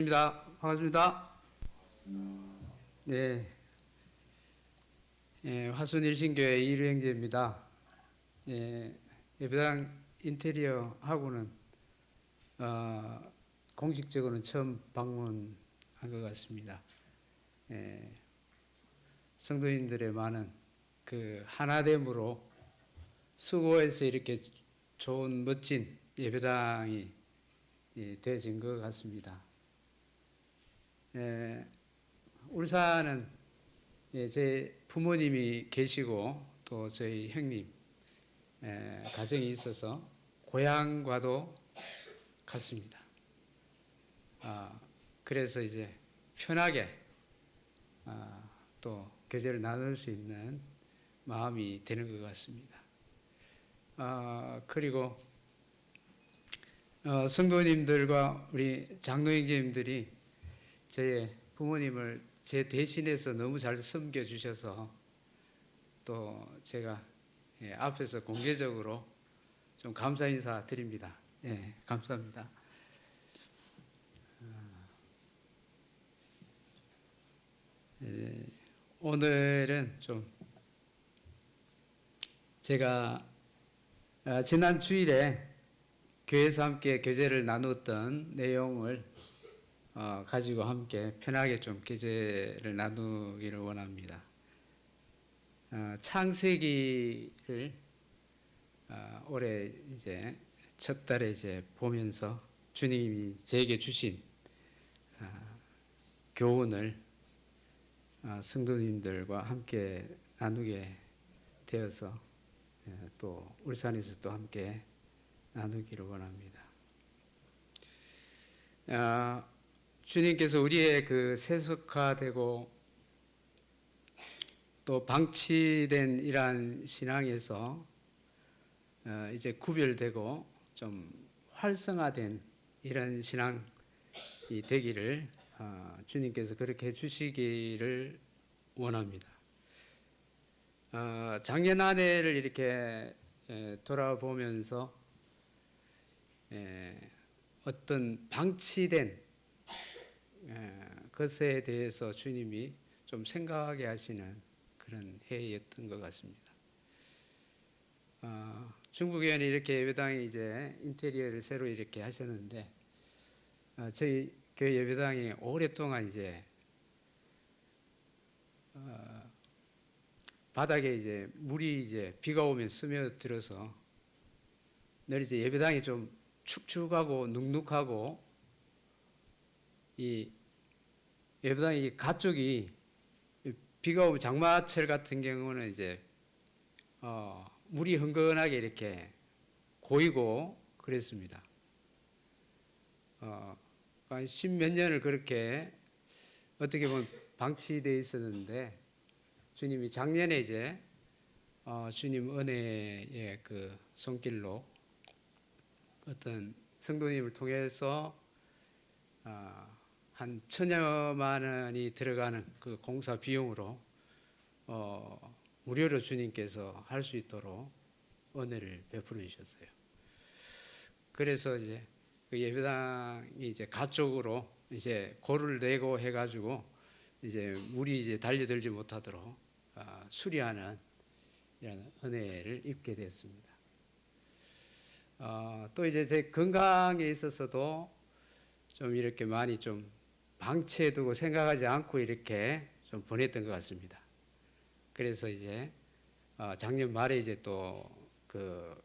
반갑습니다. 네, 화순일신교회 이루행제입니다. 예배당 인테리어하고는 공식적으로는 처음 방문한 것 같습니다. 성도님들의 많은 그 하나됨으로 수고해서 이렇게 좋은 멋진 예배당이 되어진 것 같습니다. 울산은 제 부모님이 계시고 또 저희 형님 가정이 있어서 고향과도 같습니다. 그래서 이제 편하게 또 교제를 나눌 수 있는 마음이 되는 것 같습니다. 그리고 성도님들과 우리 장로형제님들이 저의 부모님을 제 대신해서 너무 잘 섬겨주셔서 또 제가 앞에서 공개적으로 좀 감사 인사 드립니다. 감사합니다. 오늘은 좀 제가 지난 주일에 교회에서 함께 교제를 나눴던 내용을 가지고 함께 편하게 좀 교제를 나누기를 원합니다. 창세기를 올해 이제 첫 달에 이제 보면서 주님이 저에게 주신 교훈을 성도님들과 함께 나누게 되어서 또 울산에서 또 함께 나누기를 원합니다. 주님께서 우리의 그 세속화되고 또 방치된 이러한 신앙에서 이제 구별되고 좀 활성화된 이런 신앙이 되기를 주님께서 그렇게 해주시기를 원합니다. 작년 한 해를 이렇게 돌아보면서 어떤 방치된 것에 대해서 주님이 좀 생각하게 하시는 그런 해였던 것 같습니다. 중국에는 이렇게 예배당이 이제 인테리어를 새로 이렇게 하셨는데 저희 교회 예배당이 오랫동안 이제 바닥에 이제 물이 이제 비가 오면 스며들어서 늘 이제 예배당이 좀 축축하고 눅눅하고 이 예배당이 가쪽이 비가 오면 장마철 같은 경우는 이제 물이 흥건하게 이렇게 고이고 그랬습니다. 한 십몇 년을 그렇게 어떻게 보면 방치되어 있었는데 주님이 작년에 이제 주님 은혜의 그 손길로 어떤 성도님을 통해서 한 1,000여만 원이 들어가는 그 공사 비용으로 무료로 주님께서 할 수 있도록 은혜를 베풀어 주셨어요. 그래서 이제 그 예배당이 이제 가쪽으로 이제 고를 내고 해가지고 이제 물이 이제 달려들지 못하도록 수리하는 이런 은혜를 입게 됐습니다. 또 이제 제 건강에 있어서도 좀 이렇게 많이 좀 방치해두고 생각하지 않고 이렇게 좀 보냈던 것 같습니다. 그래서 이제 작년 말에 이제 또 그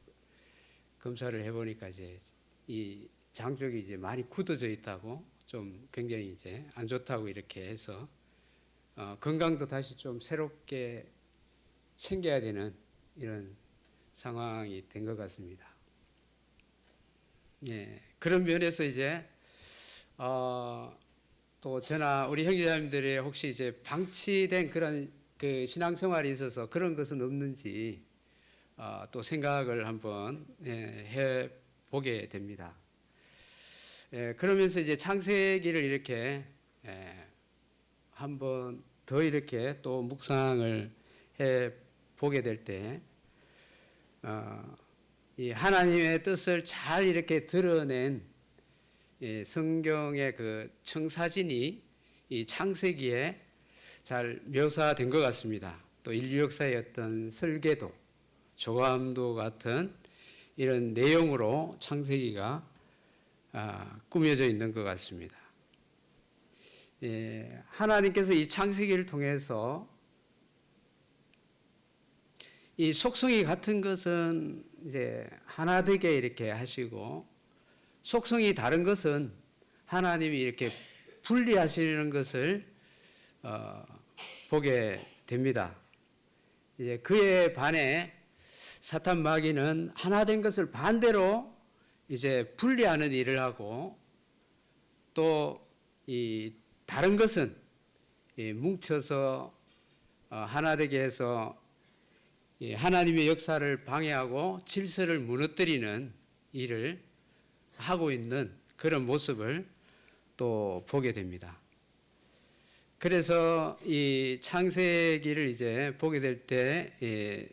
검사를 해보니까 이제 이 장 쪽이 이제 많이 굳어져 있다고 좀 굉장히 이제 안 좋다고 이렇게 해서 건강도 다시 좀 새롭게 챙겨야 되는 이런 상황이 된 것 같습니다. 그런 면에서 이제 또 저나 우리 형제자매들의 혹시 이제 방치된 그런 그 신앙생활이 있어서 그런 것은 없는지 또 생각을 한번 해 보게 됩니다. 그러면서 이제 창세기를 이렇게 한번 더 이렇게 또 묵상을 해 보게 될 때 이 하나님의 뜻을 잘 이렇게 드러낸 성경의 그 청사진이 이 창세기에 잘 묘사된 것 같습니다. 또 인류 역사의 어떤 설계도, 조감도 같은 이런 내용으로 창세기가 꾸며져 있는 것 같습니다. 하나님께서 이 창세기를 통해서 이 속성이 같은 것은 이제 하나 되게 이렇게 하시고, 속성이 다른 것은 하나님이 이렇게 분리하시는 것을 보게 됩니다. 이제 그에 반해 사탄 마귀는 하나 된 것을 반대로 이제 분리하는 일을 하고, 또 이 다른 것은 뭉쳐서 하나 되게 해서 하나님의 역사를 방해하고 질서를 무너뜨리는 일을 하고 있는 그런 모습을 또 보게 됩니다. 그래서 이 창세기를 이제 보게 될 때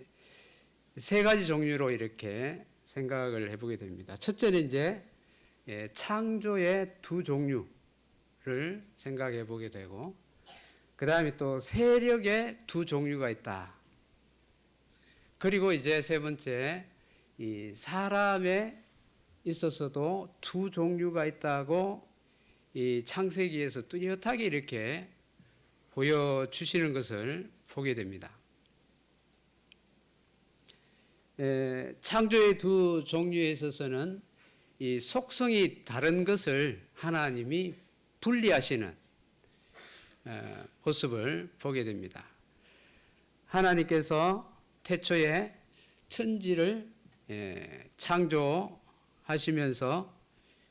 세 가지 종류로 이렇게 생각을 해보게 됩니다. 첫째는 이제 창조의 두 종류를 생각해 보게 되고, 그 다음에 또 세력의 두 종류가 있다. 그리고 이제 세 번째, 이 사람에 있어서도 두 종류가 있다고 이 창세기에서 뚜렷하게 이렇게 보여주시는 것을 보게 됩니다. 창조의 두 종류에 있어서는 이 속성이 다른 것을 하나님이 분리하시는 모습을 보게 됩니다. 하나님께서 태초에 천지를 창조하시면서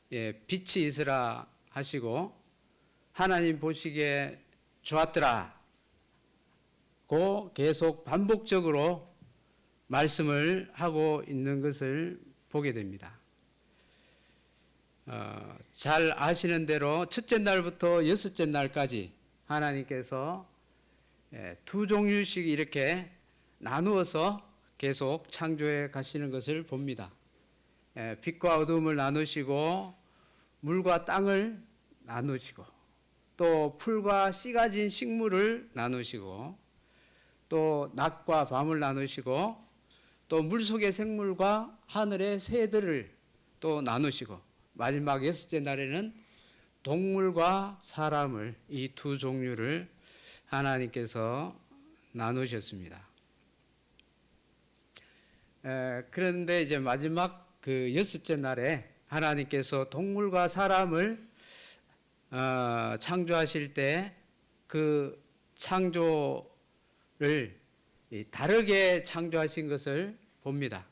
빛이 있으라 하시고, 하나님 보시기에 좋았더라고 계속 반복적으로 말씀을 하고 있는 것을 보게 됩니다. 잘 아시는 대로 첫째 날부터 여섯째 날까지 하나님께서 두 종류씩 이렇게 나누어서 계속 창조해 가시는 것을 봅니다. 빛과 어둠을 나누시고, 물과 땅을 나누시고, 또 풀과 씨 가진 식물을 나누시고, 또 낮과 밤을 나누시고, 또 물속의 생물과 하늘의 새들을 또 나누시고, 마지막 여섯째 날에는 동물과 사람을, 이 두 종류를 하나님께서 나누셨습니다. 그런데 이제 마지막 그 여섯째 날에 하나님께서 동물과 사람을 창조하실 때 그 창조를 다르게 창조하신 것을 봅니다.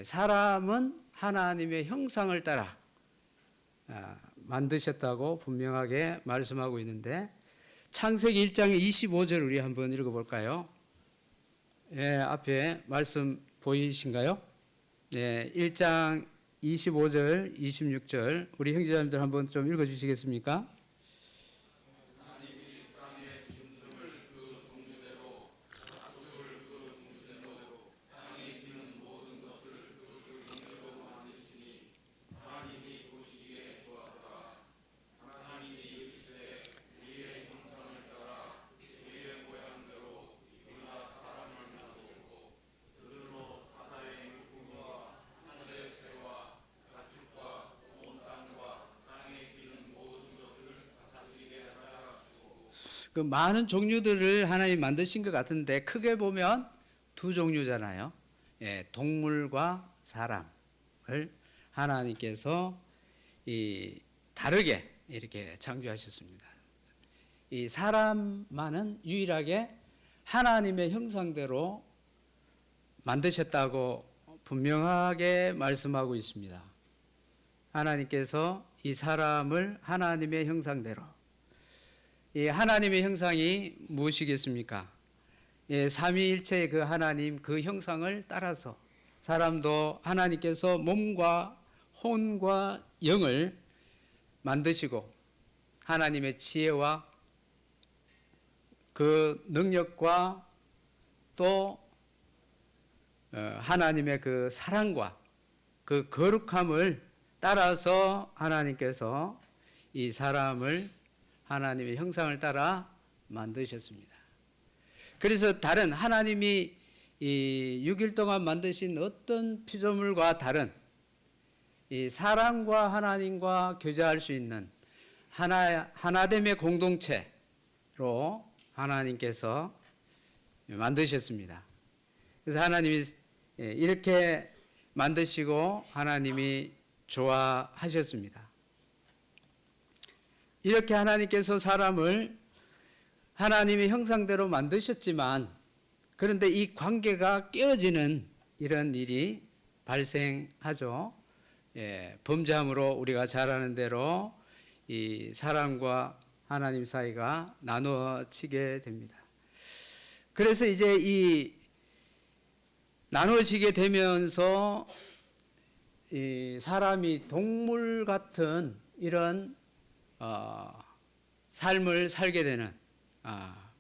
사람은 하나님의 형상을 따라 만드셨다고 분명하게 말씀하고 있는데, 창세기 1장 25절 우리 한번 읽어볼까요? 앞에 말씀 보이신가요? 1장 25절, 26절 우리 형제자매들 한번 좀 읽어주시겠습니까? 그 많은 종류들을 하나님 만드신 것 같은데, 크게 보면 두 종류잖아요. 동물과 사람을 하나님께서 다르게 이렇게 창조하셨습니다. 이 사람만은 유일하게 하나님의 형상대로 만드셨다고 분명하게 말씀하고 있습니다. 하나님께서 이 사람을 하나님의 형상대로, 이 하나님의 형상이 무엇이겠습니까? 삼위일체의 그 하나님 그 형상을 따라서 사람도 하나님께서 몸과 혼과 영을 만드시고, 하나님의 지혜와 그 능력과 또 하나님의 그 사랑과 그 거룩함을 따라서 하나님께서 이 사람을 하나님의 형상을 따라 만드셨습니다. 그래서 다른 하나님이 이 6일 동안 만드신 어떤 피조물과 다른 이 사람과 하나님과 교제할 수 있는 하나됨의 공동체로 하나님께서 만드셨습니다. 그래서 하나님이 이렇게 만드시고 하나님이 좋아하셨습니다. 이렇게 하나님께서 사람을 하나님의 형상대로 만드셨지만 그런데 이 관계가 깨어지는 이런 일이 발생하죠. 범죄함으로 우리가 잘 아는 대로 이 사람과 하나님 사이가 나누어지게 됩니다. 그래서 이제 이 나누어지게 되면서 이 사람이 동물 같은 이런 삶을 살게 되는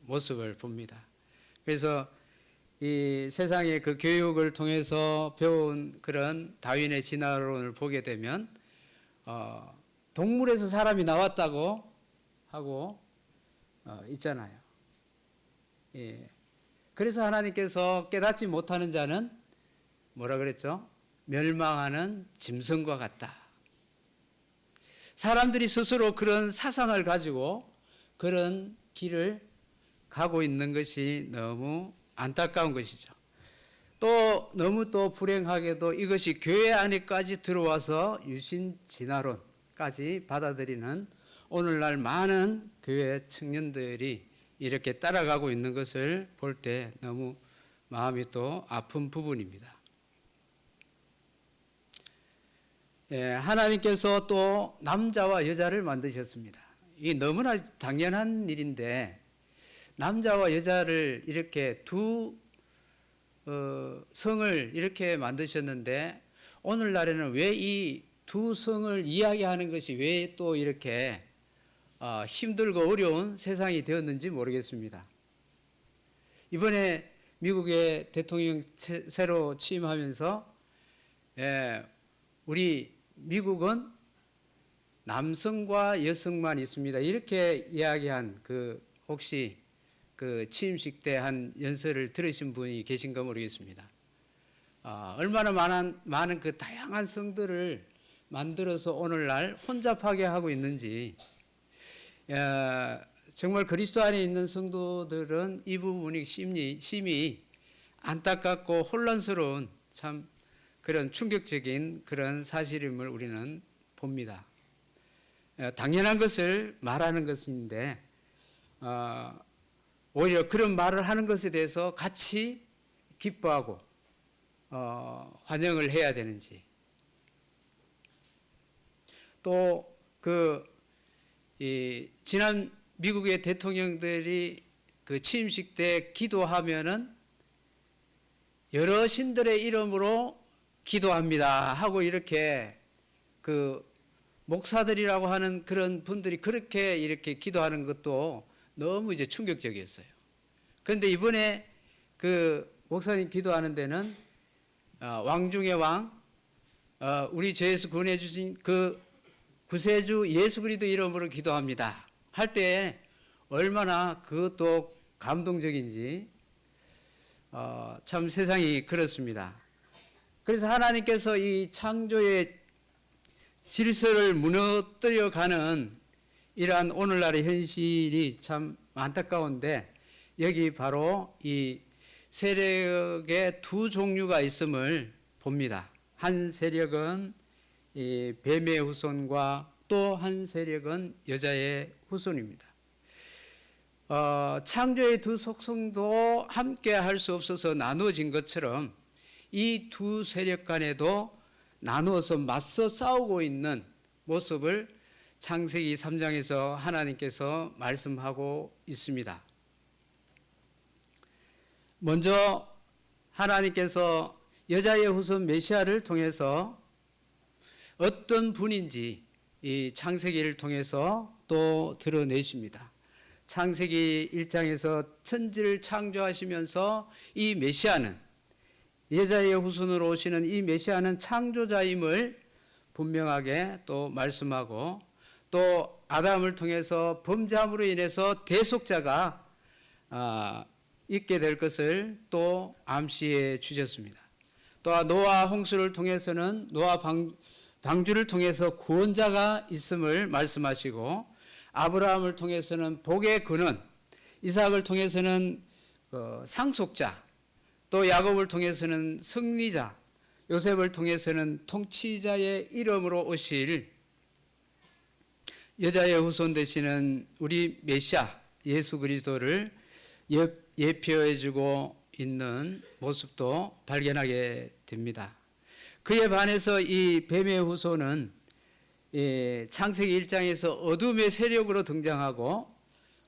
모습을 봅니다. 그래서 이 세상의 그 교육을 통해서 배운 그런 다윈의 진화론을 보게 되면 동물에서 사람이 나왔다고 하고 있잖아요. 그래서 하나님께서 깨닫지 못하는 자는 뭐라 그랬죠? 멸망하는 짐승과 같다. 사람들이 스스로 그런 사상을 가지고 그런 길을 가고 있는 것이 너무 안타까운 것이죠. 또 너무 또 불행하게도 이것이 교회 안에까지 들어와서 유신 진화론까지 받아들이는 오늘날 많은 교회 청년들이 이렇게 따라가고 있는 것을 볼 때 너무 마음이 또 아픈 부분입니다. 하나님께서 또 남자와 여자를 만드셨습니다. 이 너무나 당연한 일인데 남자와 여자를 이렇게 두 성을 이렇게 만드셨는데 오늘날에는 왜 이 두 성을 이야기하는 것이 왜 또 이렇게 힘들고 어려운 세상이 되었는지 모르겠습니다. 이번에 미국의 대통령 새로 취임하면서 우리 미국은 남성과 여성만 있습니다. 이렇게 이야기한 그 혹시 그 취임식 때 한 연설을 들으신 분이 계신가 모르겠습니다. 얼마나 많은 그 다양한 성들을 만들어서 오늘날 혼잡하게 하고 있는지 정말 그리스도 안에 있는 성도들은 이 부분이 심히 안타깝고 혼란스러운 참 그런 충격적인 그런 사실임을 우리는 봅니다. 당연한 것을 말하는 것인데 오히려 그런 말을 하는 것에 대해서 같이 기뻐하고 환영을 해야 되는지 또 지난 미국의 대통령들이 그 취임식 때 기도하면은 여러 신들의 이름으로 기도합니다 하고 이렇게 그 목사들이라고 하는 그런 분들이 그렇게 이렇게 기도하는 것도 너무 이제 충격적이었어요. 그런데 이번에 그 목사님 기도하는 데는 왕 중의 왕, 우리 죄에서 구원해 주신 그 구세주 예수 그리스도 이름으로 기도합니다 할 때 얼마나 그것도 감동적인지 참 세상이 그렇습니다. 그래서 하나님께서 이 창조의 질서를 무너뜨려가는 이러한 오늘날의 현실이 참 안타까운데 여기 바로 이 세력의 두 종류가 있음을 봅니다. 한 세력은 이 뱀의 후손과 또 한 세력은 여자의 후손입니다. 창조의 두 속성도 함께 할 수 없어서 나누어진 것처럼 이 두 세력 간에도 나누어서 맞서 싸우고 있는 모습을 창세기 3장에서 하나님께서 말씀하고 있습니다. 먼저 하나님께서 여자의 후손 메시아를 통해서 어떤 분인지 이 창세기를 통해서 또 드러내십니다. 창세기 1장에서 천지를 창조하시면서 이 메시아는 여자의 후손으로 오시는 이 메시아는 창조자임을 분명하게 또 말씀하고 또 아담을 통해서 범죄함으로 인해서 대속자가 있게 될 것을 또 암시해 주셨습니다. 또 노아 홍수를 통해서는 노아 방주를 통해서 구원자가 있음을 말씀하시고 아브라함을 통해서는 복의 근원, 이삭을 통해서는 상속자, 또 야곱을 통해서는 승리자, 요셉을 통해서는 통치자의 이름으로 오실 여자의 후손 되시는 우리 메시아 예수 그리스도를 예표해주고 있는 모습도 발견하게 됩니다. 그에 반해서 이 뱀의 후손은 창세기 1장에서 어둠의 세력으로 등장하고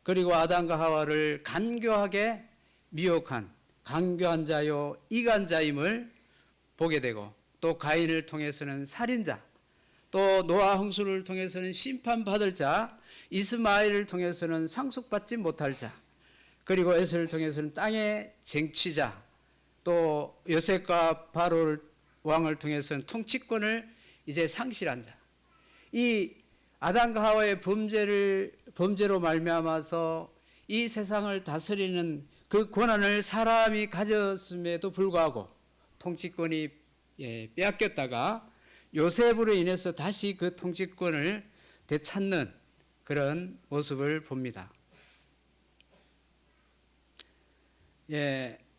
그리고 아담과 하와를 간교하게 미혹한 간교한 자요 이간자임을 보게 되고 또 가인을 통해서는 살인자, 또 노아 홍수를 통해서는 심판받을 자, 이스마엘을 통해서는 상속받지 못할 자, 그리고 에서를 통해서는 땅의 쟁취자, 또 요셉과 바로 왕을 통해서는 통치권을 이제 상실한 자. 이 아담과 하와의 범죄로 말미암아서 이 세상을 다스리는 그 권한을 사람이 가졌음에도 불구하고 통치권이 빼앗겼다가 요셉으로 인해서 다시 그 통치권을 되찾는 그런 모습을 봅니다.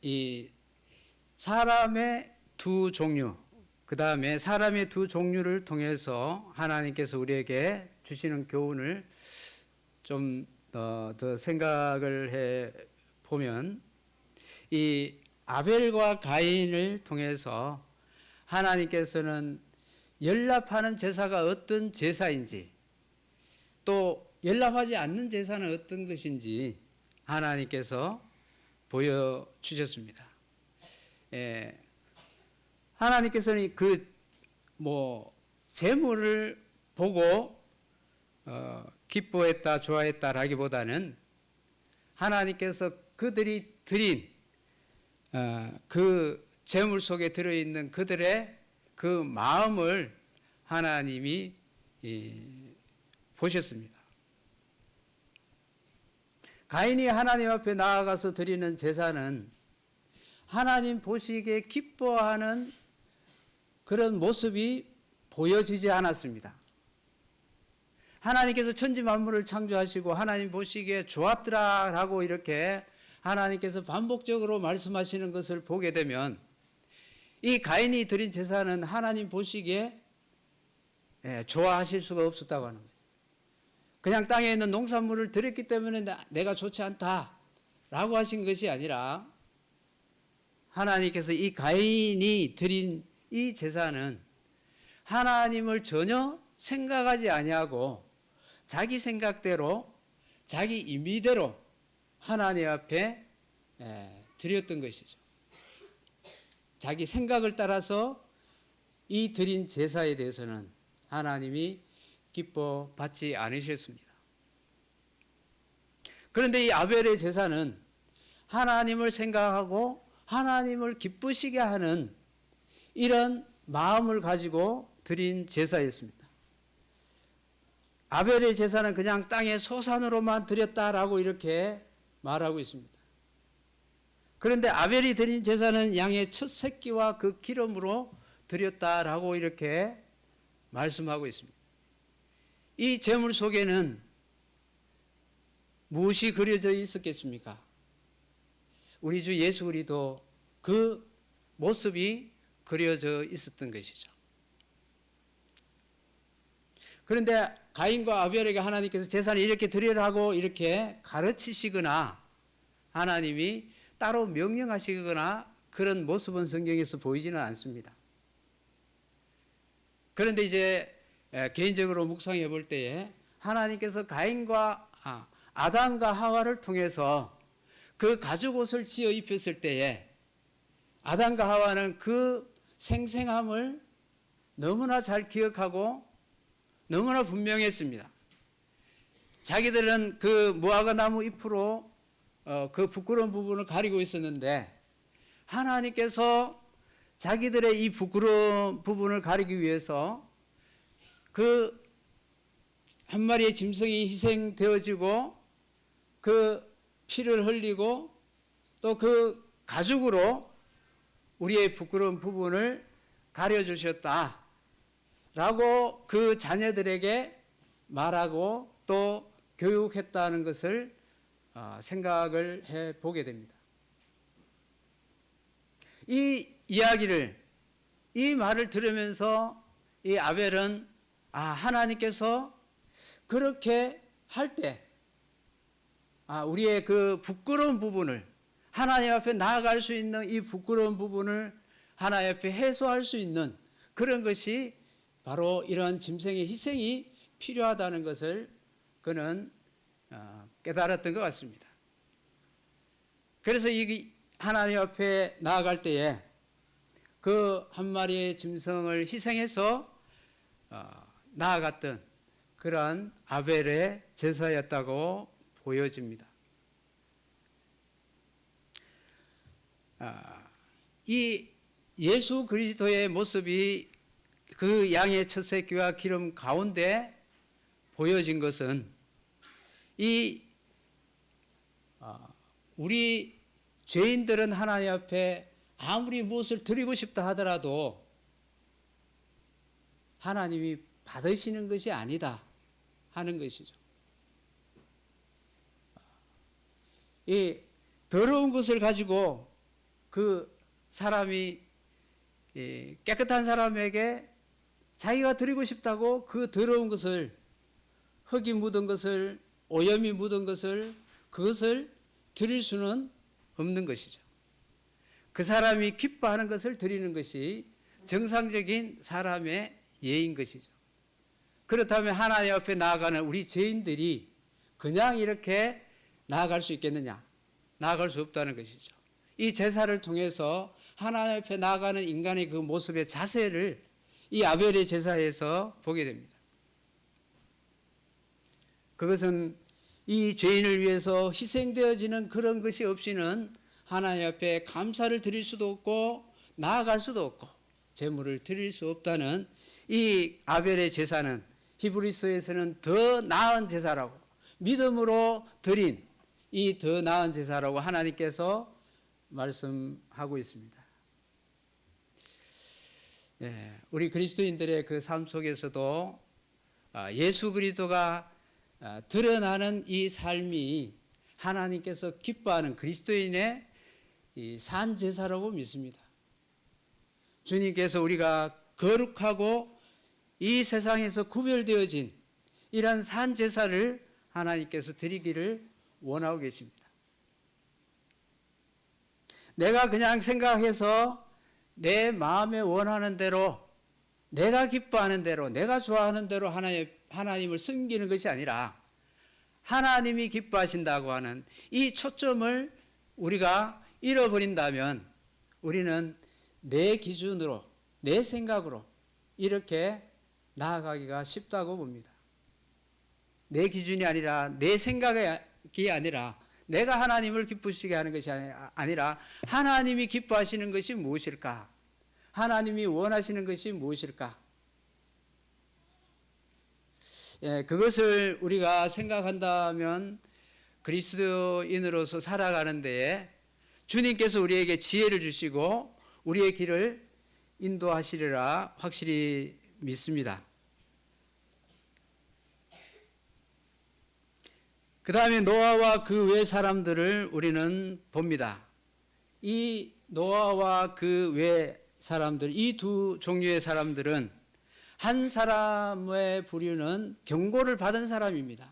이 사람의 두 종류, 그 다음에 사람의 두 종류를 통해서 하나님께서 우리에게 주시는 교훈을 좀 더 생각을 해 보면 이 아벨과 가인을 통해서 하나님께서는 연합하는 제사가 어떤 제사인지 또 연합하지 않는 제사는 어떤 것인지 하나님께서 보여주셨습니다. 하나님께서는 제물을 보고 기뻐했다 좋아했다라기보다는 하나님께서 그들이 드린 그 제물 속에 들어있는 그들의 그 마음을 하나님이 보셨습니다. 가인이 하나님 앞에 나아가서 드리는 제사는 하나님 보시기에 기뻐하는 그런 모습이 보여지지 않았습니다. 하나님께서 천지 만물을 창조하시고 하나님 보시기에 좋았더라라고 이렇게 하나님께서 반복적으로 말씀하시는 것을 보게 되면 이 가인이 드린 제사는 하나님 보시기에 좋아하실 수가 없었다고 하는 거죠. 그냥 땅에 있는 농산물을 드렸기 때문에 내가 좋지 않다라고 하신 것이 아니라 하나님께서 이 가인이 드린 이 제사는 하나님을 전혀 생각하지 아니하고 자기 생각대로 자기 임의대로 하나님 앞에 드렸던 것이죠. 자기 생각을 따라서 이 드린 제사에 대해서는 하나님이 기뻐받지 않으셨습니다. 그런데 이 아벨의 제사는 하나님을 생각하고 하나님을 기쁘시게 하는 이런 마음을 가지고 드린 제사였습니다. 아벨의 제사는 그냥 땅의 소산으로만 드렸다라고 이렇게 말하고 있습니다. 그런데 아벨이 드린 제사는 양의 첫 새끼와 그 기름으로 드렸다라고 이렇게 말씀하고 있습니다. 이 제물 속에는 무엇이 그려져 있었겠습니까? 우리 주 예수 그리스도 그 모습이 그려져 있었던 것이죠. 그런데 가인과 아벨에게 하나님께서 제사를 이렇게 드리라고 이렇게 가르치시거나 하나님이 따로 명령하시거나 그런 모습은 성경에서 보이지는 않습니다. 그런데 이제 개인적으로 묵상해 볼 때에 하나님께서 가인과 아담과 하와를 통해서 그 가죽 옷을 지어 입혔을 때에 아담과 하와는 그 생생함을 너무나 잘 기억하고 너무나 분명했습니다. 자기들은 그 무화과 나무 잎으로 그 부끄러운 부분을 가리고 있었는데 하나님께서 자기들의 이 부끄러운 부분을 가리기 위해서 그 한 마리의 짐승이 희생되어지고 그 피를 흘리고 또 그 가죽으로 우리의 부끄러운 부분을 가려주셨다 라고 그 자녀들에게 말하고 또 교육했다는 것을 생각을 해보게 됩니다. 이 이야기를, 이 말을 들으면서 이 아벨은 하나님께서 그렇게 할 때 우리의 그 부끄러운 부분을, 하나님 앞에 나아갈 수 있는 이 부끄러운 부분을 하나님 앞에 해소할 수 있는 그런 것이 바로 이런 짐승의 희생이 필요하다는 것을 그는 깨달았던 것 같습니다. 그래서 이 하나님 앞에 나아갈 때에 그 한 마리의 짐승을 희생해서 나아갔던 그러한 아벨의 제사였다고 보여집니다. 이 예수 그리스도의 모습이 그 양의 첫 새끼와 기름 가운데 보여진 것은 우리 죄인들은 하나님 앞에 아무리 무엇을 드리고 싶다 하더라도 하나님이 받으시는 것이 아니다 하는 것이죠. 이 더러운 것을 가지고 그 사람이 깨끗한 사람에게 자기가 드리고 싶다고 그 더러운 것을, 흙이 묻은 것을, 오염이 묻은 것을, 그것을 드릴 수는 없는 것이죠. 그 사람이 기뻐하는 것을 드리는 것이 정상적인 사람의 예인 것이죠. 그렇다면 하나님 앞에 나아가는 우리 죄인들이 그냥 이렇게 나아갈 수 있겠느냐? 나아갈 수 없다는 것이죠. 이 제사를 통해서 하나님 앞에 나아가는 인간의 그 모습의 자세를 이 아벨의 제사에서 보게 됩니다. 그것은 이 죄인을 위해서 희생되어지는 그런 것이 없이는 하나님 앞에 감사를 드릴 수도 없고 나아갈 수도 없고 제물을 드릴 수 없다는 이 아벨의 제사는 히브리서에서는 더 나은 제사라고, 믿음으로 드린 이 더 나은 제사라고 하나님께서 말씀하고 있습니다. 우리 그리스도인들의 그 삶 속에서도 예수 그리스도가 드러나는 이 삶이 하나님께서 기뻐하는 그리스도인의 이 산 제사라고 믿습니다. 주님께서 우리가 거룩하고 이 세상에서 구별되어진 이런 산 제사를 하나님께서 드리기를 원하고 계십니다. 내가 그냥 생각해서 내 마음에 원하는 대로, 내가 기뻐하는 대로, 내가 좋아하는 대로 하나님을 섬기는 것이 아니라 하나님이 기뻐하신다고 하는 이 초점을 우리가 잃어버린다면 우리는 내 기준으로, 내 생각으로 이렇게 나아가기가 쉽다고 봅니다. 내 기준이 아니라, 내 생각이 아니라, 내가 하나님을 기쁘시게 하는 것이 아니라 하나님이 기뻐하시는 것이 무엇일까? 하나님이 원하시는 것이 무엇일까? 그것을 우리가 생각한다면 그리스도인으로서 살아가는 데에 주님께서 우리에게 지혜를 주시고 우리의 길을 인도하시리라 확실히 믿습니다. 그 다음에 노아와 그 외 사람들을 우리는 봅니다. 이 노아와 그 외 사람들, 이 두 종류의 사람들은 한 사람의 부류는 경고를 받은 사람입니다.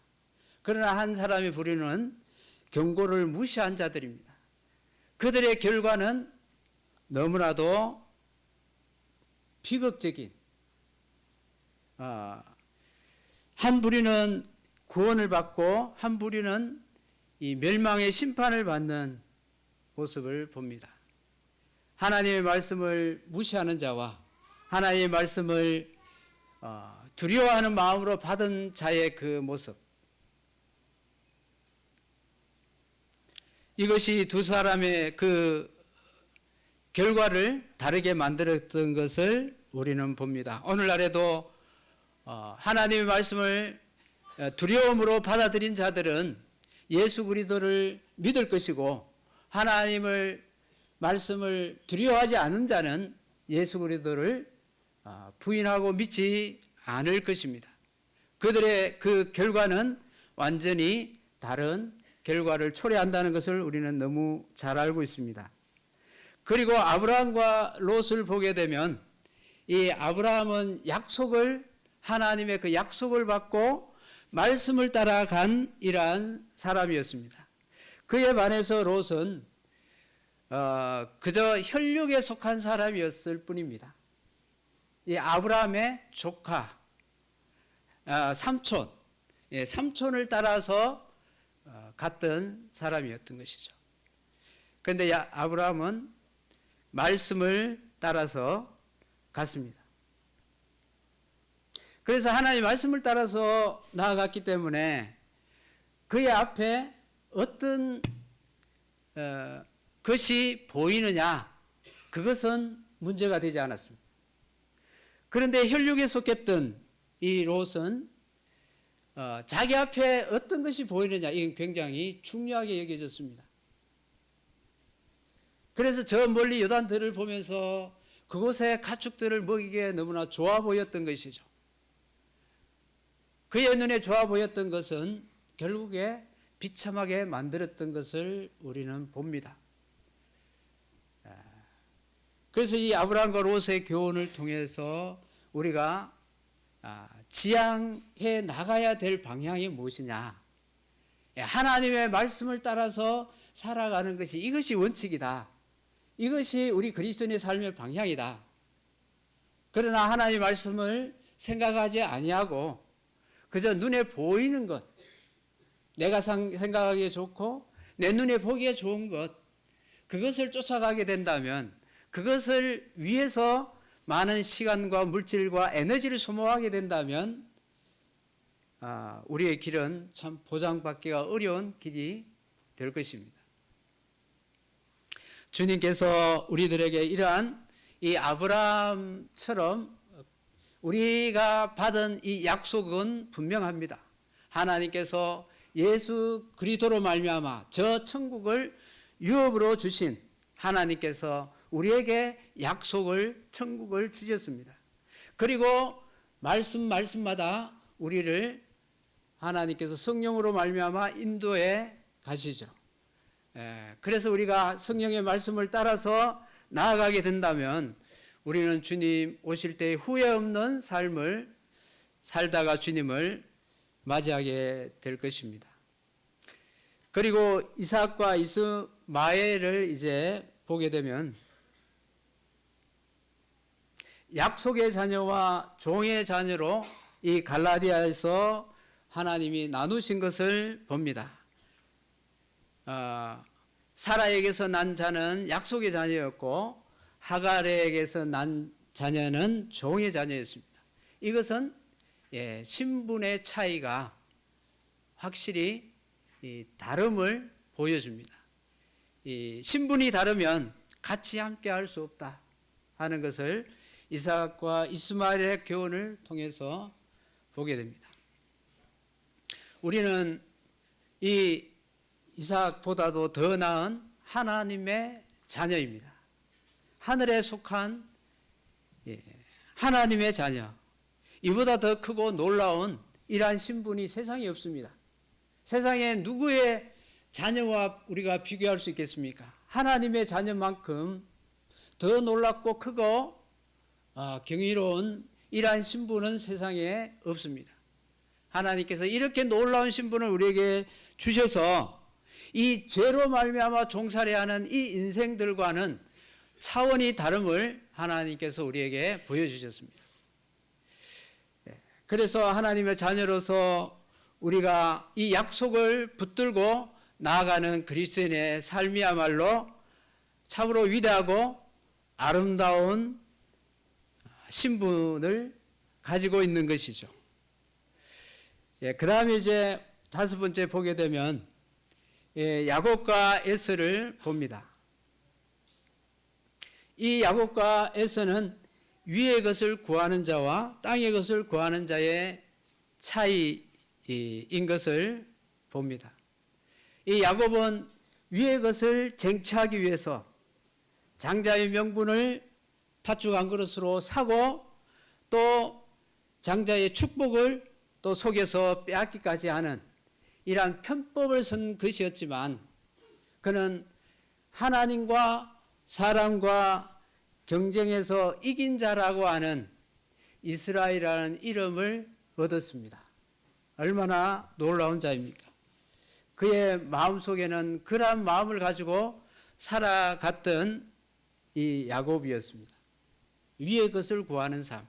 그러나 한 사람의 부류는 경고를 무시한 자들입니다. 그들의 결과는 너무나도 비극적인, 한 부류는 구원을 받고 한 부류는 이 멸망의 심판을 받는 모습을 봅니다. 하나님의 말씀을 무시하는 자와 하나님의 말씀을 두려워하는 마음으로 받은 자의 그 모습, 이것이 두 사람의 그 결과를 다르게 만들었던 것을 우리는 봅니다. 오늘날에도 하나님의 말씀을 두려움으로 받아들인 자들은 예수 그리스도를 믿을 것이고, 하나님을 말씀을 두려워하지 않은 자는 예수 그리스도를 부인하고 믿지 않을 것입니다. 그들의 그 결과는 완전히 다른 결과를 초래한다는 것을 우리는 너무 잘 알고 있습니다. 그리고 아브라함과 롯을 보게 되면 이 아브라함은 하나님의 그 약속을 받고 말씀을 따라간 이러한 사람이었습니다. 그에 반해서 롯은 그저 혈육에 속한 사람이었을 뿐입니다. 이 아브라함의 조카, 삼촌을 따라서 갔던 사람이었던 것이죠. 그런데 아브라함은 말씀을 따라서 갔습니다. 그래서 하나님의 말씀을 따라서 나아갔기 때문에 그의 앞에 어떤 것이 보이느냐, 그것은 문제가 되지 않았습니다. 그런데 혈육에 속했던 이 롯은 자기 앞에 어떤 것이 보이느냐, 이건 굉장히 중요하게 여겨졌습니다. 그래서 저 멀리 요단들을 보면서 그곳에 가축들을 먹이기에 너무나 좋아 보였던 것이죠. 그의 눈에 좋아 보였던 것은 결국에 비참하게 만들었던 것을 우리는 봅니다. 그래서 이 아브라함과 롯의 교훈을 통해서 우리가 지향해 나가야 될 방향이 무엇이냐, 하나님의 말씀을 따라서 살아가는 것이, 이것이 원칙이다. 이것이 우리 그리스도인의 삶의 방향이다. 그러나 하나님의 말씀을 생각하지 아니하고 그저 눈에 보이는 것, 내가 생각하기에 좋고 내 눈에 보기에 좋은 것, 그것을 쫓아가게 된다면, 그것을 위해서 많은 시간과 물질과 에너지를 소모하게 된다면 우리의 길은 참 보장받기가 어려운 길이 될 것입니다. 주님께서 우리들에게 이러한 이 아브라함처럼 우리가 받은 이 약속은 분명합니다. 하나님께서 예수 그리스도로 말미암아 저 천국을 유업으로 주신 하나님께서 우리에게 천국을 주셨습니다. 그리고 말씀마다 우리를 하나님께서 성령으로 말미암아 인도해 가시죠. 그래서 우리가 성령의 말씀을 따라서 나아가게 된다면 우리는 주님 오실 때 후회 없는 삶을 살다가 주님을 맞이하게 될 것입니다. 그리고 이삭과 이스마엘을 이제 보게 되면 약속의 자녀와 종의 자녀로 이 갈라디아에서 하나님이 나누신 것을 봅니다. 사라에게서 난 자는 약속의 자녀였고 하갈에게서 난 자녀는 종의 자녀였습니다. 이것은 신분의 차이가 확실히 다름을 보여줍니다. 이 신분이 다르면 같이 함께 할 수 없다 하는 것을 이삭과 이스마엘의 교훈을 통해서 보게 됩니다. 우리는 이 이삭보다도 더 나은 하나님의 자녀입니다. 하늘에 속한 하나님의 자녀, 이보다 더 크고 놀라운 이러한 신분이 세상에 없습니다. 세상에 누구의 자녀와 우리가 비교할 수 있겠습니까? 하나님의 자녀만큼 더 놀랍고 크고 경이로운 이러한 신분은 세상에 없습니다. 하나님께서 이렇게 놀라운 신분을 우리에게 주셔서 이 죄로 말미암아 종살이야 하는 이 인생들과는 차원이 다름을 하나님께서 우리에게 보여주셨습니다. 그래서 하나님의 자녀로서 우리가 이 약속을 붙들고 나아가는 그리스도인의 삶이야말로 참으로 위대하고 아름다운 신분을 가지고 있는 것이죠. 그 다음에 이제 5번째 보게 되면 야곱과 에서를 봅니다. 이 야곱과 에서는 위의 것을 구하는 자와 땅의 것을 구하는 자의 차이인 것을 봅니다. 이 야곱은 위의 것을 쟁취하기 위해서 장자의 명분을 팥죽 한 그릇으로 사고 또 장자의 축복을 또 속여서 빼앗기까지 하는 이러한 편법을 쓴 것이었지만 그는 하나님과 사람과 경쟁에서 이긴 자라고 하는 이스라엘이라는 이름을 얻었습니다. 얼마나 놀라운 자입니까? 그의 마음속에는 그러한 마음을 가지고 살아갔던 이 야곱이었습니다. 위의 것을 구하는 삶.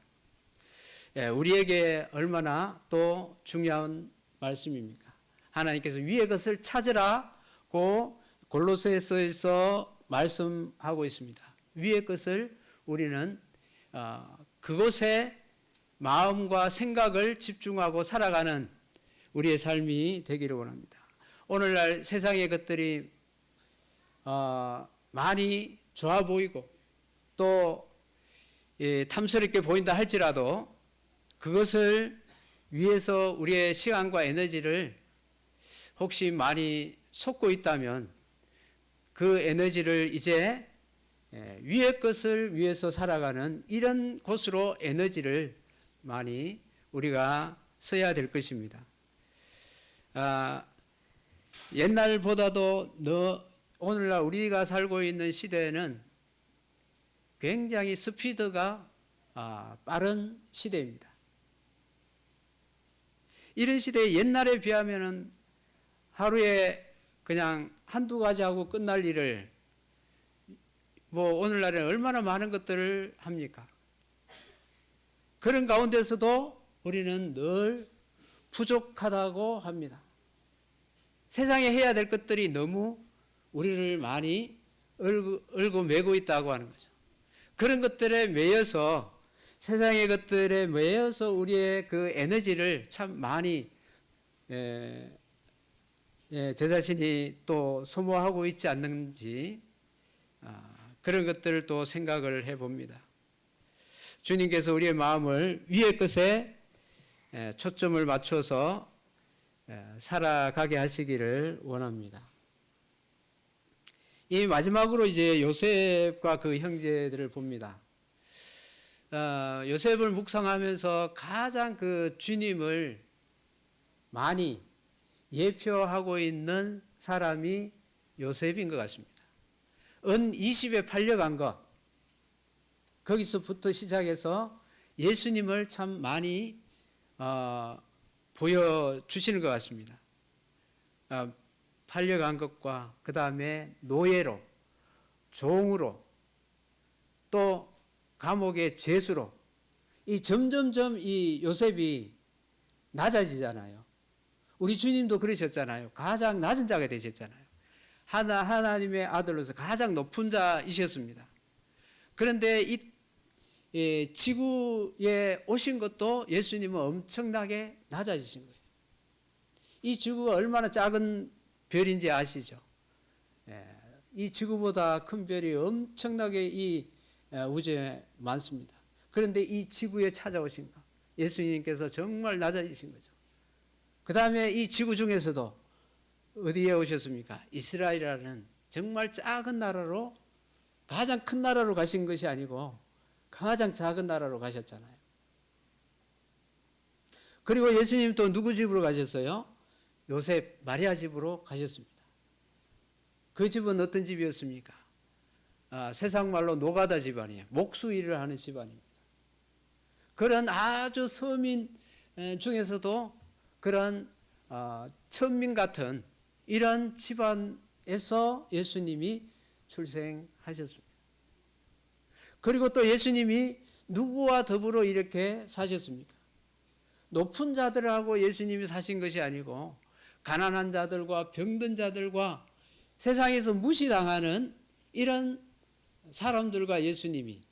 우리에게 얼마나 또 중요한 말씀입니까? 하나님께서 위의 것을 찾으라고 골로새서에서 말씀하고 있습니다. 위의 것을 우리는 그곳에 마음과 생각을 집중하고 살아가는 우리의 삶이 되기를 원합니다. 오늘날 세상의 것들이 많이 좋아 보이고 또 탐스럽게 보인다 할지라도 그것을 위해서 우리의 시간과 에너지를 혹시 많이 쏟고 있다면 그 에너지를 이제 위의 것을 위해서 살아가는 이런 곳으로 에너지를 많이 우리가 써야 될 것입니다. 옛날보다도 오늘날 우리가 살고 있는 시대에는 굉장히 스피드가 빠른 시대입니다. 이런 시대에 옛날에 비하면은 하루에 그냥 한두 가지 하고 끝날 일을 오늘날에 얼마나 많은 것들을 합니까? 그런 가운데서도 우리는 늘 부족하다고 합니다. 세상에 해야 될 것들이 너무 우리를 많이 얼고 매고 있다고 하는 거죠. 그런 것들에 매여서 세상의 것들에 매여서 우리의 그 에너지를 참 많이 제 자신이 또 소모하고 있지 않는지 그런 것들을 또 생각을 해봅니다. 주님께서 우리의 마음을 위의 것에 초점을 맞춰서 살아가게 하시기를 원합니다. 이 마지막으로 이제 요셉과 그 형제들을 봅니다. 요셉을 묵상하면서 가장 그 주님을 많이 예표하고 있는 사람이 요셉인 것 같습니다. 은 20에 팔려간 것, 거기서부터 시작해서 예수님을 참 많이 보여주시는 것 같습니다. 팔려간 것과 그 다음에 노예로, 종으로, 또 감옥의 죄수로 이 점점점 이 요셉이 낮아지잖아요. 우리 주님도 그러셨잖아요. 가장 낮은 자가 되셨잖아요. 하나님의 아들로서 가장 높은 자이셨습니다. 그런데 이 지구에 오신 것도 예수님은 엄청나게 낮아지신 거예요. 이 지구가 얼마나 작은 별인지 아시죠? 이 지구보다 큰 별이 엄청나게 이 우주에 많습니다. 그런데 이 지구에 찾아오신 것, 예수님께서 정말 낮아지신 거죠. 그 다음에 이 지구 중에서도 어디에 오셨습니까? 이스라엘이라는 정말 작은 나라로, 가장 큰 나라로 가신 것이 아니고 가장 작은 나라로 가셨잖아요. 그리고 예수님 또 누구 집으로 가셨어요? 요셉, 마리아 집으로 가셨습니다. 그 집은 어떤 집이었습니까? 세상 말로 노가다 집안이에요. 목수 일을 하는 집안입니다. 그런 아주 서민 중에서도 그런 천민 같은 이런 집안에서 예수님이 출생하셨습니다. 그리고 또 예수님이 누구와 더불어 이렇게 사셨습니까? 높은 자들하고 예수님이 사신 것이 아니고 가난한 자들과 병든 자들과 세상에서 무시당하는 이런 사람들과 예수님이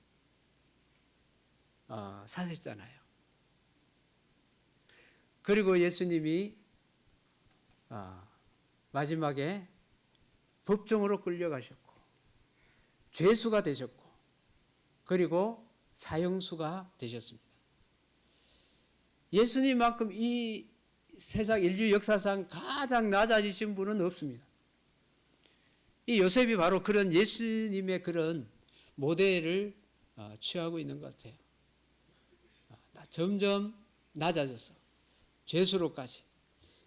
사셨잖아요. 그리고 예수님이 마지막에 법정으로 끌려가셨고 죄수가 되셨고 그리고 사형수가 되셨습니다. 예수님만큼 이 세상 인류 역사상 가장 낮아지신 분은 없습니다. 이 요셉이 바로 그런 예수님의 그런 모델을 취하고 있는 것 같아요. 점점 낮아져서 죄수로까지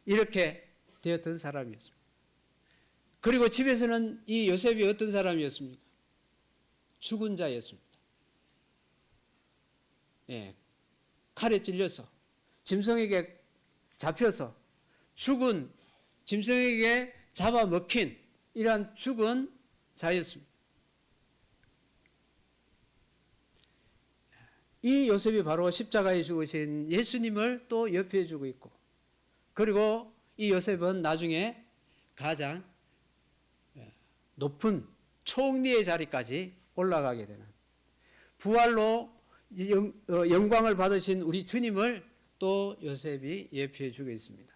이렇게 되었던 사람이었습니다. 그리고 집에서는 이 요셉이 어떤 사람이었습니까? 죽은 자였습니다. 예, 칼에 찔려서 짐승에게 잡혀서 죽은 짐승에게 잡아먹힌 이러한 죽은 자였습니다. 이 요셉이 바로 십자가에 죽으신 예수님을 또 옆에 주고 있고, 그리고 이 요셉은 나중에 가장 높은 총리의 자리까지 올라가게 되는, 부활로 영광을 받으신 우리 주님을 또 요셉이 예표해 주고 있습니다.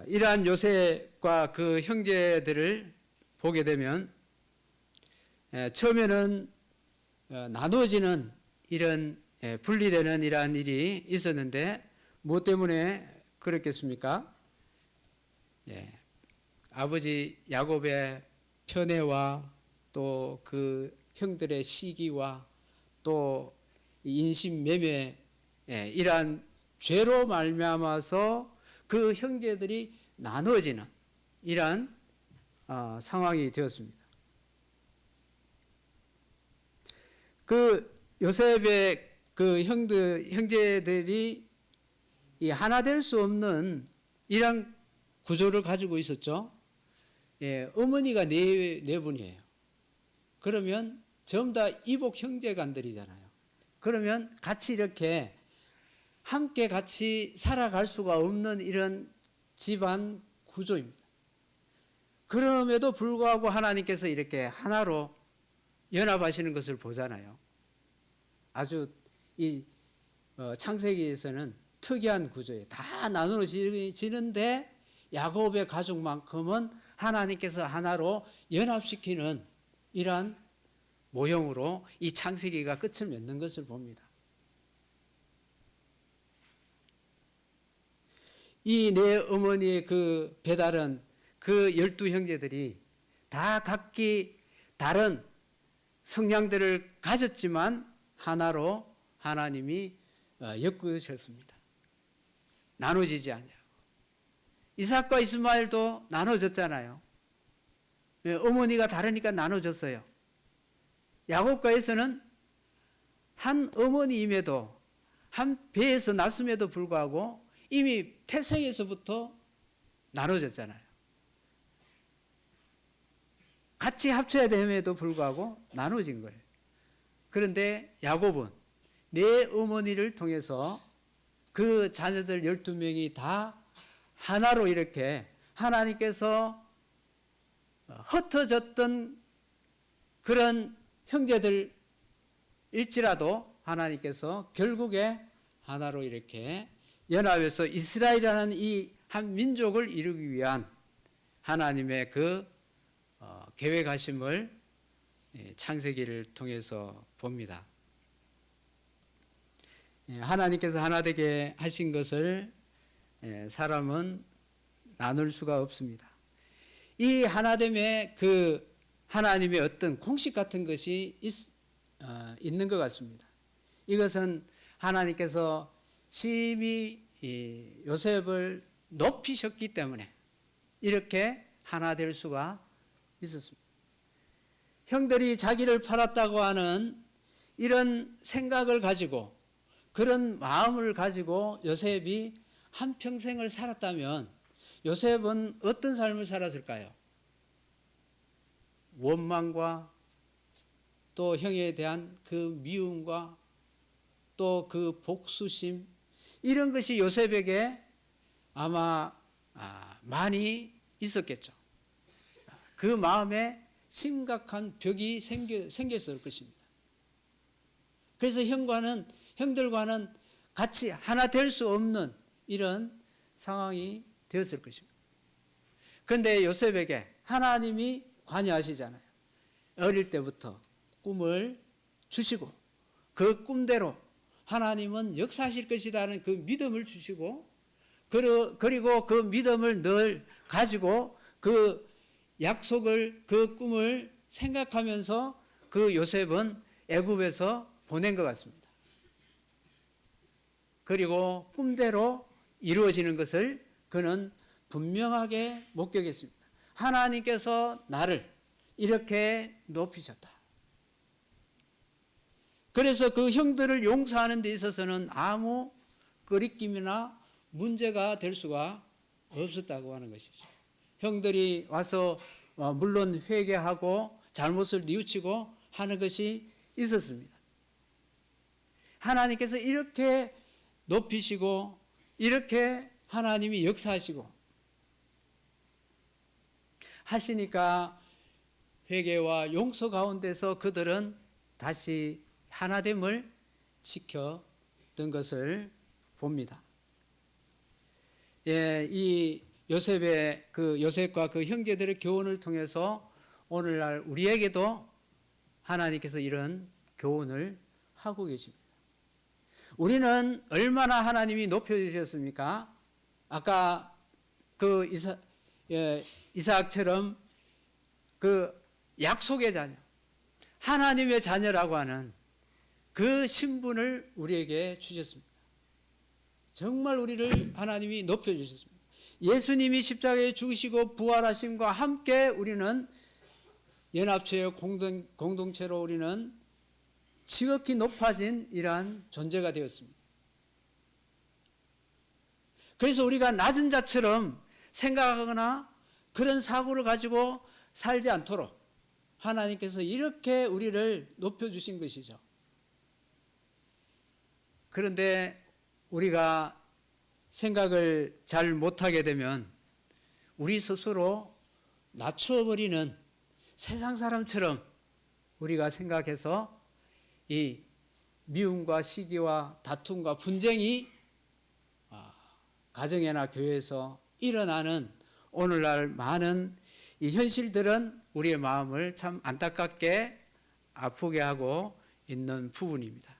이러한 요셉과 그 형제들을 보게 되면 처음에는 나누어지는 이런 분리되는 이러한 일이 있었는데, 무엇 때문에 그렇겠습니까? 아버지 야곱의 편애와 또 그 형들의 시기와 또 인신매매, 이러한 죄로 말미암아서 그 형제들이 나누어지는 이러한 상황이 되었습니다. 그 요셉의 그 형제들이 이 하나 될 수 없는 이런 구조를 가지고 있었죠. 어머니가 네 분이에요. 그러면 전부 다 이복 형제간들이잖아요. 그러면 같이 이렇게 함께 같이 살아갈 수가 없는 이런 집안 구조입니다. 그럼에도 불구하고 하나님께서 이렇게 하나로 연합하시는 것을 보잖아요. 아주 이 창세기에서는 특이한 구조예요. 다 나누어지는데 야곱의 가족만큼은 하나님께서 하나로 연합시키는 이러한 모형으로 이 창세기가 끝을 맺는 것을 봅니다. 이 내 어머니의 그 배달은 그 12형제들이 다 각기 다른 성향들을 가졌지만 하나로 하나님이 엮으셨습니다. 나눠지지 않냐고. 이삭과 이스마엘도 나눠졌잖아요. 어머니가 다르니까 나눠졌어요. 야곱과 에서는 한 어머니임에도 한 배에서 났음에도 불구하고 이미 태생에서부터 나눠졌잖아요. 같이 합쳐야 됨에도 불구하고 나눠진 거예요. 그런데 야곱은 내 어머니를 통해서 그 자녀들 12명이 다 하나로 이렇게 하나님께서 흩어졌던 그런 형제들일지라도 하나님께서 결국에 하나로 이렇게 연합해서 이스라엘이라는 이 한 민족을 이루기 위한 하나님의 그 계획하심을 창세기를 통해서 봅니다. 하나님께서 하나 되게 하신 것을 사람은 나눌 수가 없습니다. 이 하나됨에 그 하나님의 어떤 공식 같은 것이 있는 것 같습니다. 이것은 하나님께서 심히 요셉을 높이셨기 때문에 이렇게 하나 될 수가 있었습니다. 형들이 자기를 팔았다고 하는 이런 생각을 가지고 그런 마음을 가지고 요셉이 한평생을 살았다면 요셉은 어떤 삶을 살았을까요? 원망과 또 형에 대한 그 미움과 또 그 복수심, 이런 것이 요셉에게 아마 많이 있었겠죠. 그 마음에 심각한 벽이 생겼을 것입니다. 그래서 형들과는 같이 하나 될 수 없는 이런 상황이 되었을 것입니다. 그런데 요셉에게 하나님이 관여하시잖아요. 어릴 때부터 꿈을 주시고 그 꿈대로 하나님은 역사하실 것이라는 그 믿음을 주시고 그리고 그 믿음을 늘 가지고 그 약속을 그 꿈을 생각하면서 그 요셉은 애굽에서 보낸 것 같습니다. 그리고 꿈대로 이루어지는 것을 그는 분명하게 목격했습니다. 하나님께서 나를 이렇게 높이셨다. 그래서 그 형들을 용서하는 데 있어서는 아무 거리낌이나 문제가 될 수가 없었다고 하는 것이죠. 형들이 와서 물론 회개하고 잘못을 뉘우치고 하는 것이 있었습니다. 하나님께서 이렇게 높이시고 이렇게 하나님이 역사하시고 하시니까 회개와 용서 가운데서 그들은 다시 하나됨을 지켰던 것을 봅니다. 예, 이 요셉과 그 형제들의 교훈을 통해서 오늘날 우리에게도 하나님께서 이런 교훈을 하고 계십니다. 우리는 얼마나 하나님이 높여주셨습니까? 아까 그 이삭처럼 그 약속의 자녀, 하나님의 자녀라고 하는 그 신분을 우리에게 주셨습니다. 정말 우리를 하나님이 높여주셨습니다. 예수님이 십자가에 죽으시고 부활하심과 함께 우리는 연합체의 공동체로 우리는 지극히 높아진 이러한 존재가 되었습니다. 그래서 우리가 낮은 자처럼 생각하거나 그런 사고를 가지고 살지 않도록 하나님께서 이렇게 우리를 높여주신 것이죠. 그런데 우리가 생각을 잘 못하게 되면 우리 스스로 낮추어버리는 세상 사람처럼 우리가 생각해서 이 미움과 시기와 다툼과 분쟁이 가정이나 교회에서 일어나는 오늘날 많은 이 현실들은 우리의 마음을 참 안타깝게 아프게 하고 있는 부분입니다.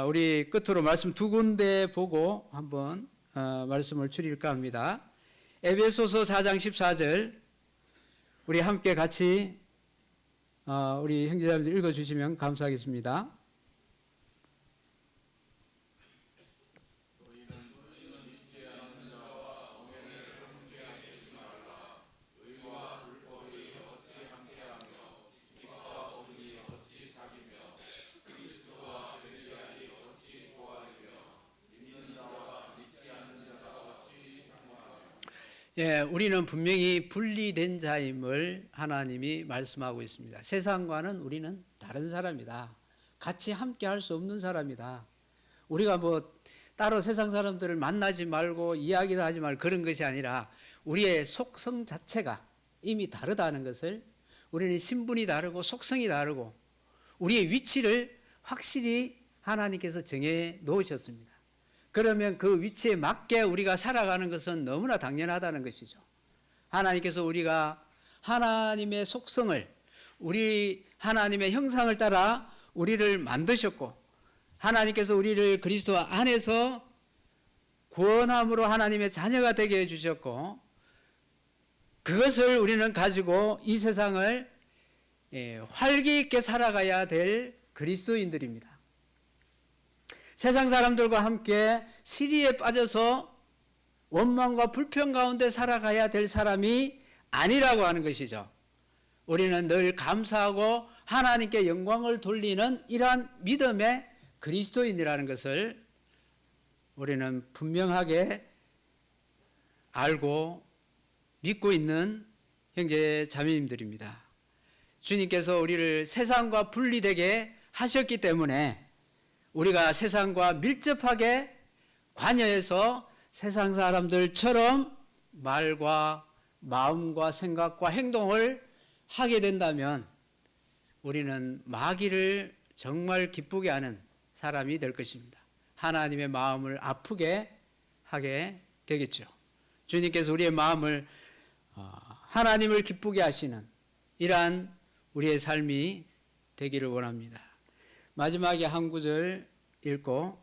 우리 끝으로 말씀 두 군데 보고 한번 말씀을 줄일까 합니다. 에베소서 4장 14절 우리 함께 같이 우리 형제자매들 읽어주시면 감사하겠습니다. 예, 우리는 분명히 분리된 자임을 하나님이 말씀하고 있습니다. 세상과는 우리는 다른 사람이다. 같이 함께 할 수 없는 사람이다. 우리가 뭐 따로 세상 사람들을 만나지 말고 이야기도 하지 말고 그런 것이 아니라 우리의 속성 자체가 이미 다르다는 것을 우리는 신분이 다르고 속성이 다르고 우리의 위치를 확실히 하나님께서 정해 놓으셨습니다. 그러면 그 위치에 맞게 우리가 살아가는 것은 너무나 당연하다는 것이죠. 하나님께서 우리가 하나님의 속성을 우리 하나님의 형상을 따라 우리를 만드셨고 하나님께서 우리를 그리스도 안에서 구원함으로 하나님의 자녀가 되게 해주셨고 그것을 우리는 가지고 이 세상을 활기 있게 살아가야 될 그리스도인들입니다. 세상 사람들과 함께 시리에 빠져서 원망과 불평 가운데 살아가야 될 사람이 아니라고 하는 것이죠. 우리는 늘 감사하고 하나님께 영광을 돌리는 이러한 믿음의 그리스도인이라는 것을 우리는 분명하게 알고 믿고 있는 형제 자매님들입니다. 주님께서 우리를 세상과 분리되게 하셨기 때문에 우리가 세상과 밀접하게 관여해서 세상 사람들처럼 말과 마음과 생각과 행동을 하게 된다면 우리는 마귀를 정말 기쁘게 하는 사람이 될 것입니다. 하나님의 마음을 아프게 하게 되겠죠. 주님께서 우리의 마음을 하나님을 기쁘게 하시는 이러한 우리의 삶이 되기를 원합니다. 마지막에 한 구절 읽고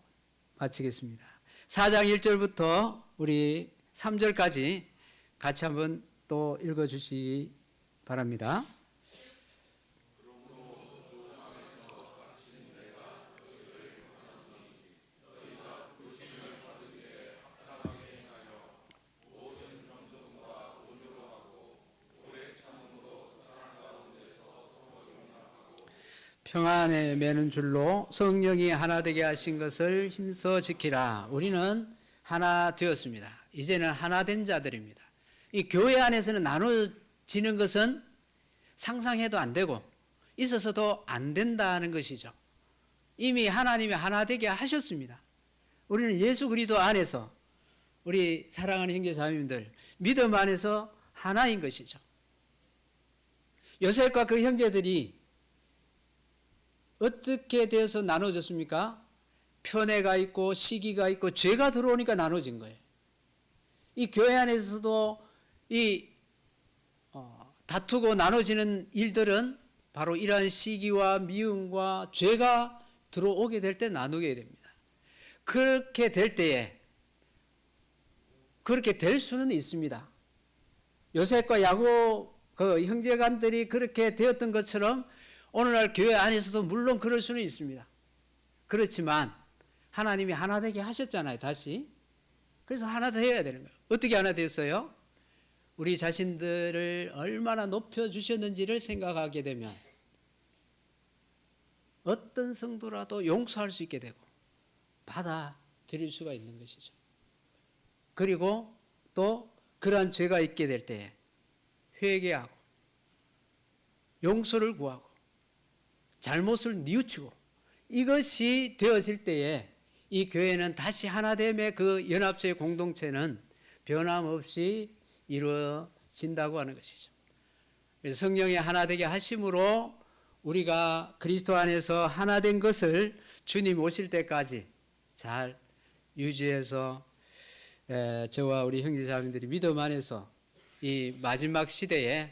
마치겠습니다. 4장 1절부터 우리 3절까지 같이 한번 또 읽어주시기 바랍니다. 평안에 매는 줄로 성령이 하나 되게 하신 것을 힘써 지키라. 우리는 하나 되었습니다. 이제는 하나 된 자들입니다. 이 교회 안에서는 나눠지는 것은 상상해도 안 되고 있어서도 안 된다는 것이죠. 이미 하나님이 하나 되게 하셨습니다. 우리는 예수 그리스도 안에서 우리 사랑하는 형제자매님들 믿음 안에서 하나인 것이죠. 요셉과 그 형제들이 어떻게 되어서 나눠졌습니까? 편애가 있고 시기가 있고 죄가 들어오니까 나눠진 거예요. 이 교회 안에서도 이 다투고 나눠지는 일들은 바로 이러한 시기와 미움과 죄가 들어오게 될 때 나누게 됩니다. 그렇게 될 때에 그렇게 될 수는 있습니다. 요셉과 야곱 그 형제간들이 그렇게 되었던 것처럼 오늘날 교회 안에서도 물론 그럴 수는 있습니다. 그렇지만 하나님이 하나 되게 하셨잖아요, 다시. 그래서 하나 되어야 되는 거예요. 어떻게 하나 됐어요? 우리 자신들을 얼마나 높여주셨는지를 생각하게 되면 어떤 성도라도 용서할 수 있게 되고 받아들일 수가 있는 것이죠. 그리고 또 그러한 죄가 있게 될 때에 회개하고 용서를 구하고 잘못을 뉘우치고 이것이 되어질 때에 이 교회는 다시 하나됨의 그 연합체의 공동체는 변함없이 이루어진다고 하는 것이죠. 그래서 성령이 하나 되게 하심으로 우리가 그리스도 안에서 하나 된 것을 주님 오실 때까지 잘 유지해서 저와 우리 형제자매들이 믿음 안에서 이 마지막 시대에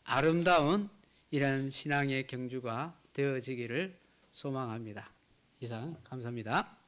아름다운 이런 신앙의 경주가 되어지기를 소망합니다. 이상 감사합니다.